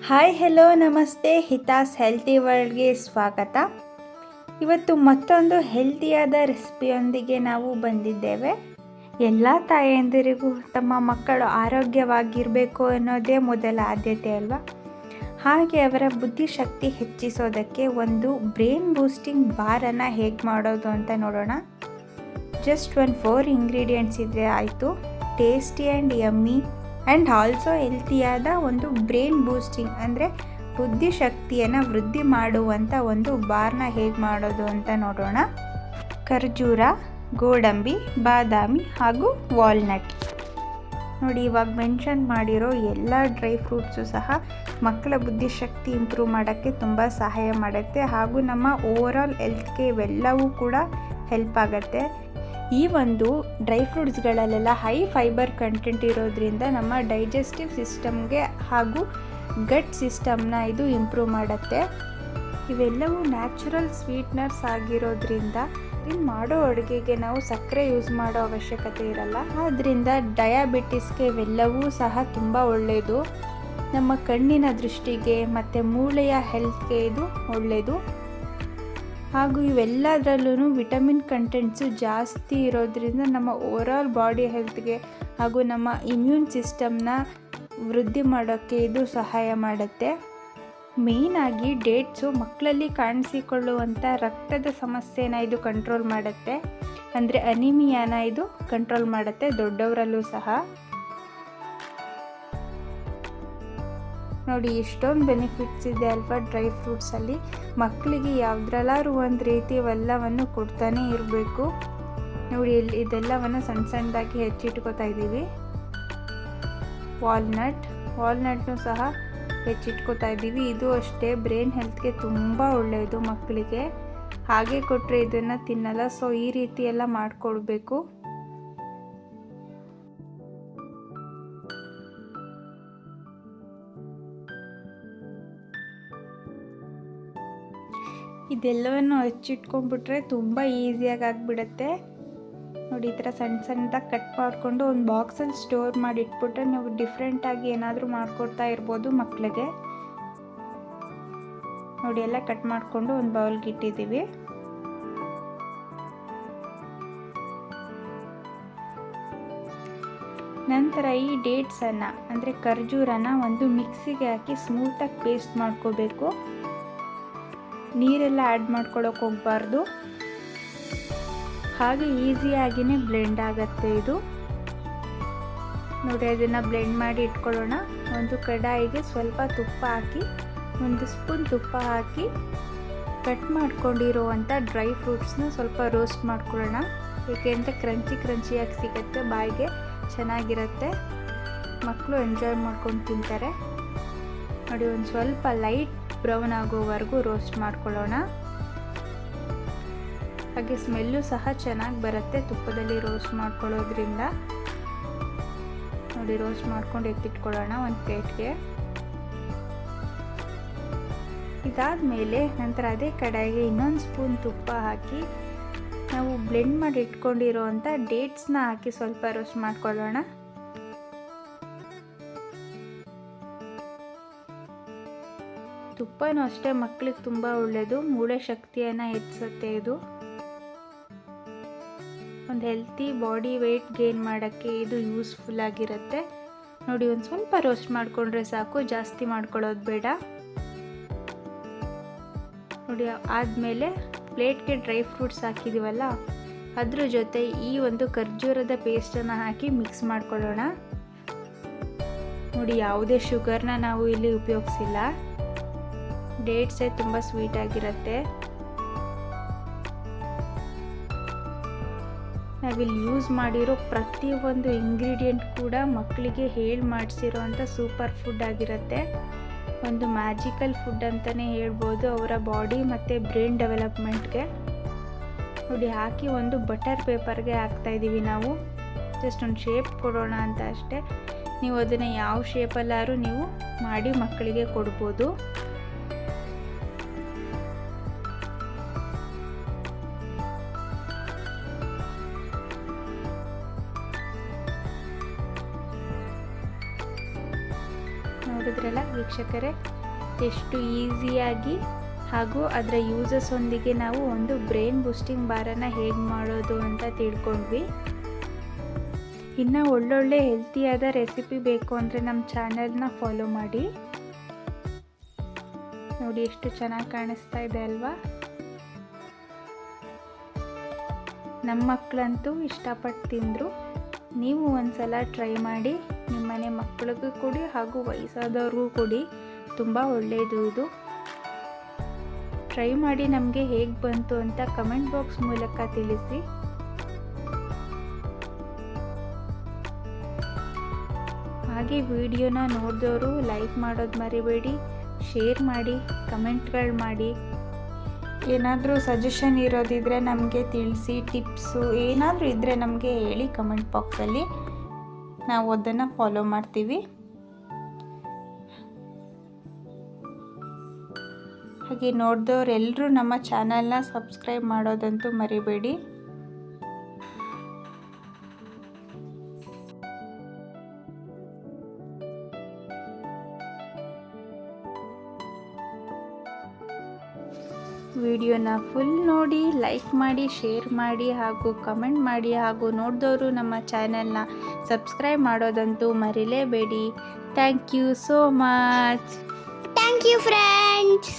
Hi hello ನಮಸ್ತೆ, ಹಿತಾಸ್ healthy ವರ್ಲ್ಡ್ಗೆ ಸ್ವಾಗತ. ಇವತ್ತು ಮತ್ತೊಂದು ಹೆಲ್ತಿಯಾದ ರೆಸಿಪಿಯೊಂದಿಗೆ ನಾವು ಬಂದಿದ್ದೇವೆ. ಎಲ್ಲ ತಾಯಂದಿರಿಗೂ ತಮ್ಮ ಮಕ್ಕಳು ಆರೋಗ್ಯವಾಗಿರಬೇಕು ಅನ್ನೋದೇ ಮೊದಲ ಆದ್ಯತೆ ಅಲ್ವಾ. ಹಾಗೆ ಅವರ ಬುದ್ಧಿಶಕ್ತಿ ಹೆಚ್ಚಿಸೋದಕ್ಕೆ ಒಂದು ಬ್ರೈನ್ ಬೂಸ್ಟಿಂಗ್ ಬಾರನ್ನು ಹೇಗೆ ಮಾಡೋದು ಅಂತ ನೋಡೋಣ. ಜಸ್ಟ್ 4 ಇಂಗ್ರೀಡಿಯೆಂಟ್ಸ್ ಇದ್ದರೆ ಆಯಿತು. Tasty and yummy and also ಹೆಲ್ತಿಯಾದ ಒಂದು ಬ್ರೈನ್ ಬೂಸ್ಟಿಂಗ್ ಅಂದರೆ ಬುದ್ಧಿಶಕ್ತಿಯನ್ನು ವೃದ್ಧಿ ಮಾಡುವಂಥ ಒಂದು ಬಾರ್ನ ಹೇಗೆ ಮಾಡೋದು ಅಂತ ನೋಡೋಣ. ಖರ್ಜೂರ, ಗೋಡಂಬಿ, ಬಾದಾಮಿ ಹಾಗೂ ವಾಲ್ನಟ್. ನೋಡಿ, ಇವಾಗ ಮೆನ್ಷನ್ ಮಾಡಿರೋ ಎಲ್ಲ ಡ್ರೈ ಫ್ರೂಟ್ಸು ಸಹ ಮಕ್ಕಳ ಬುದ್ಧಿಶಕ್ತಿ ಇಂಪ್ರೂವ್ ಮಾಡೋಕ್ಕೆ ತುಂಬ ಸಹಾಯ ಮಾಡುತ್ತೆ ಹಾಗೂ ನಮ್ಮ ಓವರಾಲ್ ಹೆಲ್ತ್ಗೆ ಇವೆಲ್ಲವೂ ಕೂಡ ಹೆಲ್ಪ್ ಆಗುತ್ತೆ. ಈ ಒಂದು ಡ್ರೈ ಫ್ರೂಟ್ಸ್ಗಳಲ್ಲೆಲ್ಲ ಹೈ ಫೈಬರ್ ಕಂಟೆಂಟ್ ಇರೋದ್ರಿಂದ ನಮ್ಮ ಡೈಜೆಸ್ಟಿವ್ ಸಿಸ್ಟಮ್ಗೆ ಹಾಗೂ ಗಟ್ ಸಿಸ್ಟಮ್ನ ಇದು ಇಂಪ್ರೂವ್ ಮಾಡುತ್ತೆ. ಇವೆಲ್ಲವೂ ನ್ಯಾಚುರಲ್ ಸ್ವೀಟ್ನರ್ಸ್ ಆಗಿರೋದ್ರಿಂದ ಇನ್ನು ಮಾಡೋ ಅಡುಗೆಗೆ ನಾವು ಸಕ್ಕರೆ ಯೂಸ್ ಮಾಡೋ ಅವಶ್ಯಕತೆ ಇರಲ್ಲ. ಆದ್ದರಿಂದ ಡಯಾಬಿಟಿಸ್ಗೆ ಇವೆಲ್ಲವೂ ಸಹ ತುಂಬ ಒಳ್ಳೆಯದು. ನಮ್ಮ ಕಣ್ಣಿನ ದೃಷ್ಟಿಗೆ ಮತ್ತು ಮೂಳೆಯ ಹೆಲ್ತ್ಗೆ ಇದು ಒಳ್ಳೆಯದು. ಹಾಗೂ ಇವೆಲ್ಲದರಲ್ಲೂ ವಿಟಮಿನ್ ಕಂಟೆಂಟ್ಸು ಜಾಸ್ತಿ ಇರೋದ್ರಿಂದ ನಮ್ಮ ಓವರಾಲ್ ಬಾಡಿ ಹೆಲ್ತ್ಗೆ ಹಾಗೂ ನಮ್ಮ ಇಮ್ಯೂನ್ ಸಿಸ್ಟಮ್ನ ವೃದ್ಧಿ ಮಾಡೋಕ್ಕೆ ಇದು ಸಹಾಯ ಮಾಡುತ್ತೆ. ಮೇಯ್ನಾಗಿ ಡೇಟ್ಸು ಮಕ್ಕಳಲ್ಲಿ ಕಾಣಿಸಿಕೊಳ್ಳುವಂಥ ರಕ್ತದ ಸಮಸ್ಯೆನ ಇದು ಕಂಟ್ರೋಲ್ ಮಾಡುತ್ತೆ. ಅಂದರೆ ಅನಿಮಿಯಾನ ಇದು ಕಂಟ್ರೋಲ್ ಮಾಡುತ್ತೆ ದೊಡ್ಡವರಲ್ಲೂ ಸಹ. ನೋಡಿ, ಎಷ್ಟೊಂದು ಬೆನಿಫಿಟ್ಸ್ ಇದೆ ಅಲ್ವಾ ಡ್ರೈ ಫ್ರೂಟ್ಸಲ್ಲಿ. ಮಕ್ಕಳಿಗೆ ಯಾವುದ್ರಲ್ಲಾದ್ರೂ ಒಂದು ರೀತಿ ಇವೆಲ್ಲವನ್ನು ಕೊಡ್ತಾನೆ ಇರಬೇಕು. ನೋಡಿ, ಇದೆಲ್ಲವನ್ನು ಸಣ್ಣ ಸಣ್ಣದಾಗಿ ಹೆಚ್ಚಿಟ್ಕೋತಾ ಇದ್ದೀವಿ. ವಾಲ್ನಟ್ನು ಸಹ ಹೆಚ್ಚಿಟ್ಕೋತಾ ಇದ್ದೀವಿ. ಇದು ಅಷ್ಟೇ ಬ್ರೈನ್ ಹೆಲ್ತ್ಗೆ ತುಂಬ ಒಳ್ಳೆಯದು. ಮಕ್ಕಳಿಗೆ ಹಾಗೆ ಕೊಟ್ಟರೆ ಇದನ್ನು ತಿನ್ನಲ್ಲ. ಸೊ ಈ ರೀತಿ ಎಲ್ಲ ಮಾಡಿಕೊಡ್ಬೇಕು. ಇದೆಲ್ಲವನ್ನು ಹಚ್ಚಿಟ್ಕೊಂಡ್ಬಿಟ್ರೆ ತುಂಬ ಈಸಿಯಾಗಿ ಆಗಿಬಿಡುತ್ತೆ. ನೋಡಿ, ಈ ಥರ ಸಣ್ಣ ಸಣ್ಣದಾಗಿ ಕಟ್ ಮಾಡಿಕೊಂಡು ಒಂದು ಬಾಕ್ಸಲ್ಲಿ ಸ್ಟೋರ್ ಮಾಡಿ ಇಟ್ಬಿಟ್ರೆ ನಾವು ಡಿಫ್ರೆಂಟಾಗಿ ಏನಾದರೂ ಮಾಡಿಕೊಡ್ತಾ ಇರ್ಬೋದು ಮಕ್ಕಳಿಗೆ. ನೋಡಿ, ಎಲ್ಲ ಕಟ್ ಮಾಡಿಕೊಂಡು ಒಂದು ಬೌಲ್ಗೆ ಇಟ್ಟಿದ್ದೀವಿ. ನಂತರ ಈ ಡೇಟ್ಸನ್ನು ಅಂದರೆ ಖರ್ಜೂರನ ಒಂದು ಮಿಕ್ಸಿಗೆ ಹಾಕಿ ಸ್ಮೂತಾಗಿ ಪೇಸ್ಟ್ ಮಾಡ್ಕೋಬೇಕು. ನೀರೆಲ್ಲ ಆ್ಯಡ್ ಮಾಡ್ಕೊಳ್ಳೋಕೆ ಹೋಗಬಾರ್ದು. ಹಾಗೆ ಈಸಿಯಾಗಿಯೇ ಬ್ಲೆಂಡ್ ಆಗುತ್ತೆ ಇದು. ನೋಡಿ, ಅದನ್ನು ಬ್ಲೆಂಡ್ ಮಾಡಿ ಇಟ್ಕೊಳ್ಳೋಣ. ಒಂದು ಕಡಾಯಿಗೆ ಸ್ವಲ್ಪ ತುಪ್ಪ ಹಾಕಿ, 1 ಸ್ಪೂನ್ ತುಪ್ಪ ಹಾಕಿ ಕಟ್ ಮಾಡ್ಕೊಂಡಿರುವಂಥ ಡ್ರೈ ಫ್ರೂಟ್ಸ್ನ ಸ್ವಲ್ಪ ರೋಸ್ಟ್ ಮಾಡ್ಕೊಳ್ಳೋಣ. ಏಕೆಂದರೆ ಕ್ರಂಚಿಯಾಗಿ ಸಿಗುತ್ತೆ, ಬಾಯಿಗೆ ಚೆನ್ನಾಗಿರುತ್ತೆ, ಮಕ್ಕಳು ಎಂಜಾಯ್ ಮಾಡ್ಕೊಂಡು ತಿಂತಾರೆ. ನೋಡಿ, ಒಂದು ಸ್ವಲ್ಪ ಲೈಟ್ ಬ್ರೌನ್ ಆಗೋವರೆಗೂ ರೋಸ್ಟ್ ಮಾಡ್ಕೊಳ್ಳೋಣ. ಹಾಗೆ ಸ್ಮೆಲ್ಲು ಸಹ ಚೆನ್ನಾಗಿ ಬರುತ್ತೆ ತುಪ್ಪದಲ್ಲಿ ರೋಸ್ಟ್ ಮಾಡ್ಕೊಳ್ಳೋದ್ರಿಂದ. ನೋಡಿ, ರೋಸ್ಟ್ ಮಾಡ್ಕೊಂಡು ಎತ್ತಿಟ್ಕೊಳ್ಳೋಣ ಒಂದು ಪ್ಲೇಟ್ಗೆ. ಇದಾದಮೇಲೆ ನಂತರ ಅದೇ ಕಡಾಯಿಗೆ ಇನ್ನೊಂದು ಸ್ಪೂನ್ ತುಪ್ಪ ಹಾಕಿ ನಾವು ಬ್ಲೆಂಡ್ ಮಾಡಿ ಇಟ್ಕೊಂಡಿರೋವಂಥ ಡೇಟ್ಸ್ನ ಹಾಕಿ ಸ್ವಲ್ಪ ರೋಸ್ಟ್ ಮಾಡ್ಕೊಳ್ಳೋಣ. ತುಪ್ಪನೂ ಅಷ್ಟೇ ಮಕ್ಕಳಿಗೆ ತುಂಬ ಒಳ್ಳೆಯದು, ಮೂಳೆ ಶಕ್ತಿಯನ್ನು ಹೆಚ್ಚಿಸುತ್ತೆ ಇದು. ಒಂದು ಹೆಲ್ತಿ ಬಾಡಿ ವೆಯ್ಟ್ ಗೇನ್ ಮಾಡೋಕ್ಕೆ ಇದು ಯೂಸ್ಫುಲ್ ಆಗಿರುತ್ತೆ. ನೋಡಿ, ಒಂದು ಸ್ವಲ್ಪ ರೋಸ್ಟ್ ಮಾಡಿಕೊಂಡ್ರೆ ಸಾಕು, ಜಾಸ್ತಿ ಮಾಡ್ಕೊಳ್ಳೋದು ಬೇಡ. ನೋಡಿ, ಆದಮೇಲೆ ಪ್ಲೇಟ್ಗೆ ಡ್ರೈ ಫ್ರೂಟ್ಸ್ ಹಾಕಿದ್ದೀವಲ್ಲ, ಅದ್ರ ಜೊತೆ ಈ ಒಂದು ಖರ್ಜೂರದ ಪೇಸ್ಟನ್ನು ಹಾಕಿ ಮಿಕ್ಸ್ ಮಾಡ್ಕೊಳ್ಳೋಣ. ನೋಡಿ, ಯಾವುದೇ ಶುಗರ್ನ ನಾವು ಇಲ್ಲಿ ಉಪಯೋಗಿಸಿಲ್ಲ. ಡೇಟ್ಸೇ ತುಂಬ ಸ್ವೀಟ್ ಆಗಿರುತ್ತೆ. ನಾವಿಲ್ಲಿ ಯೂಸ್ ಮಾಡಿರೋ ಪ್ರತಿಯೊಂದು ಇಂಗ್ರೀಡಿಯೆಂಟ್ ಕೂಡ ಮಕ್ಕಳಿಗೆ ಹೇಳಿ ಮಾಡಿಸಿರೋವಂಥ ಸೂಪರ್ ಫುಡ್ ಆಗಿರುತ್ತೆ. ಒಂದು ಮ್ಯಾಜಿಕಲ್ ಫುಡ್ ಅಂತಲೇ ಹೇಳ್ಬೋದು ಅವರ ಬಾಡಿ ಮತ್ತು ಬ್ರೈನ್ ಡೆವಲಪ್ಮೆಂಟ್ಗೆ. ನೋಡಿ, ಹಾಕಿ ಒಂದು ಬಟರ್ ಪೇಪರ್ಗೆ ಹಾಕ್ತಾಯಿದ್ದೀವಿ ನಾವು. ಜಸ್ಟ್ ಒಂದು ಶೇಪ್ ಕೊಡೋಣ ಅಂತ ಅಷ್ಟೇ. ನೀವು ಅದನ್ನು ಯಾವ ಶೇಪಲ್ಲಾದ್ರೂ ನೀವು ಮಾಡಿ ಮಕ್ಕಳಿಗೆ ಕೊಡ್ಬೋದು. ನೋಡಿದ್ರಲ್ಲ, ಈ ವೀಕ್ಷಕರೇ, ಎಷ್ಟು ಈಸಿಯಾಗಿ ಹಾಗೂ ಅದರ ಯೂಸಸ್ ಒಂದಿಗೆ ನಾವು ಒಂದು ಬ್ರೈನ್ ಬೂಸ್ಟಿಂಗ್ ಬಾರನ್ನು ಹೇಗೆ ಮಾಡೋದು ಅಂತ ತಿಳ್ಕೊಂಡ್ವಿ. ಇನ್ನು ಒಳ್ಳೊಳ್ಳೆ ಹೆಲ್ತಿಯಾದ ರೆಸಿಪಿ ಬೇಕು ಅಂದರೆ ನಮ್ಮ ಚಾನಲ್ನ ಫಾಲೋ ಮಾಡಿ. ನೋಡಿ ಎಷ್ಟು ಚೆನ್ನಾಗಿ ಕಾಣಿಸ್ತಾ ಇದೆ ಅಲ್ವಾ. ನಮ್ಮ ಮಕ್ಕಳಂತೂ ಇಷ್ಟಪಟ್ಟು ತಿಂದರು. ನೀವು ಒಂದ್ಸಲ ಟ್ರೈ ಮಾಡಿ, ನಿಮ್ಮನೆ ಮಕ್ಕಳಿಗೂ ಕೊಡಿ ಹಾಗೂ ವಯಸ್ಸಾದವ್ರಿಗೂ ಕೊಡಿ. ತುಂಬ ಒಳ್ಳೆಯದು ಇದು. ಟ್ರೈ ಮಾಡಿ ನಮಗೆ ಹೇಗೆ ಬಂತು ಅಂತ ಕಮೆಂಟ್ ಬಾಕ್ಸ್ ಮೂಲಕ ತಿಳಿಸಿ. ಹಾಗೆ ವಿಡಿಯೋನ ನೋಡಿದವರು ಲೈಕ್ ಮಾಡೋದು ಮರಿಬೇಡಿ, ಶೇರ್ ಮಾಡಿ, ಕಮೆಂಟ್ಗಳು ಮಾಡಿ. ಏನಾದರೂ ಸಜೆಷನ್ ಇರೋದಿದ್ರೆ ನಮಗೆ ತಿಳಿಸಿ. ಟಿಪ್ಸು ಏನಾದರೂ ಇದ್ದರೆ ನಮಗೆ ಹೇಳಿ ಕಮೆಂಟ್ ಬಾಕ್ಸಲ್ಲಿ, ನಾವು ಅದನ್ನು ಫಾಲೋ ಮಾಡ್ತೀವಿ. ಹಾಗೆ ನೋಡಿದವರೆಲ್ಲರೂ ನಮ್ಮ ಚಾನಲ್ನ ಸಬ್ಸ್ಕ್ರೈಬ್ ಮಾಡೋದಂತೂ ಮರಿಬೇಡಿ. ವಿಡಿಯೋನ ಫುಲ್ ನೋಡಿ, ಲೈಕ್ ಮಾಡಿ, ಶೇರ್ ಮಾಡಿ ಹಾಗೂ ಕಮೆಂಟ್ ಮಾಡಿ. ಹಾಗೂ ನೋಡಿದವರು ನಮ್ಮ ಚಾನಲ್ನ ಸಬ್ಸ್ಕ್ರೈಬ್ ಮಾಡೋದಂತೂ ಮರಿಲೇಬೇಡಿ. Thank you so much. Thank you friends.